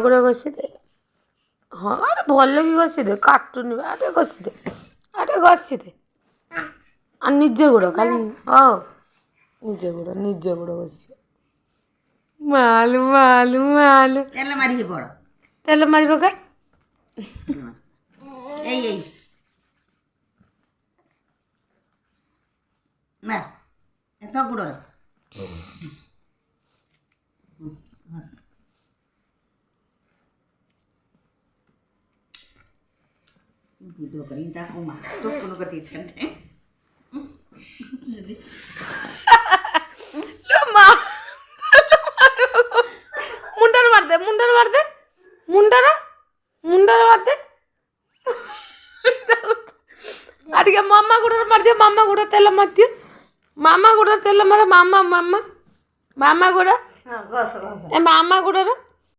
ଗୁଡ଼ା ଘଷିଦେ। ହଁ ଆରେ ଭଲ କି ଘଷିଦେ, କାଟୁନି ବା, ଆରେ ଘଷିଦେ, ଆରେ ଘଷିଦେ। ଆଉ ନିଜ ଗୋଡ଼ ଖାଲି ନିଜ ଗୋଡ଼ ଘଷି। ମାଲୁ ମାଲୁ ମାଲୁ ତେଲ ମାରିକି ପଡ଼। ତେଲ ମାରି ପକା। ଏଇ ନା ଏତ ଗୁଡ଼ର ଭିଡ଼ିଓ କରି ତାକୁ ଟୋକନ କତି ଛେଣ୍ଡେ ମୁଣ୍ଡରେ ମାରିଦେ, ମୁଣ୍ଡରେ ମାରିଦେ, ମୁଣ୍ଡରେ ମାରିଦେ। ଆଉ ଟିକେ ମାମା ଗୋଡ଼ରେ ମାରିଦିଅ, ମାମା ଗୋଡ଼ ତେଲ ମାରିଦିଅ, ମାମା ଗୋଡ଼ରେ ତେଲ ମାର, ମାମା ଗୋଡ଼, ଏ ମାମା ଗୋଡ଼ର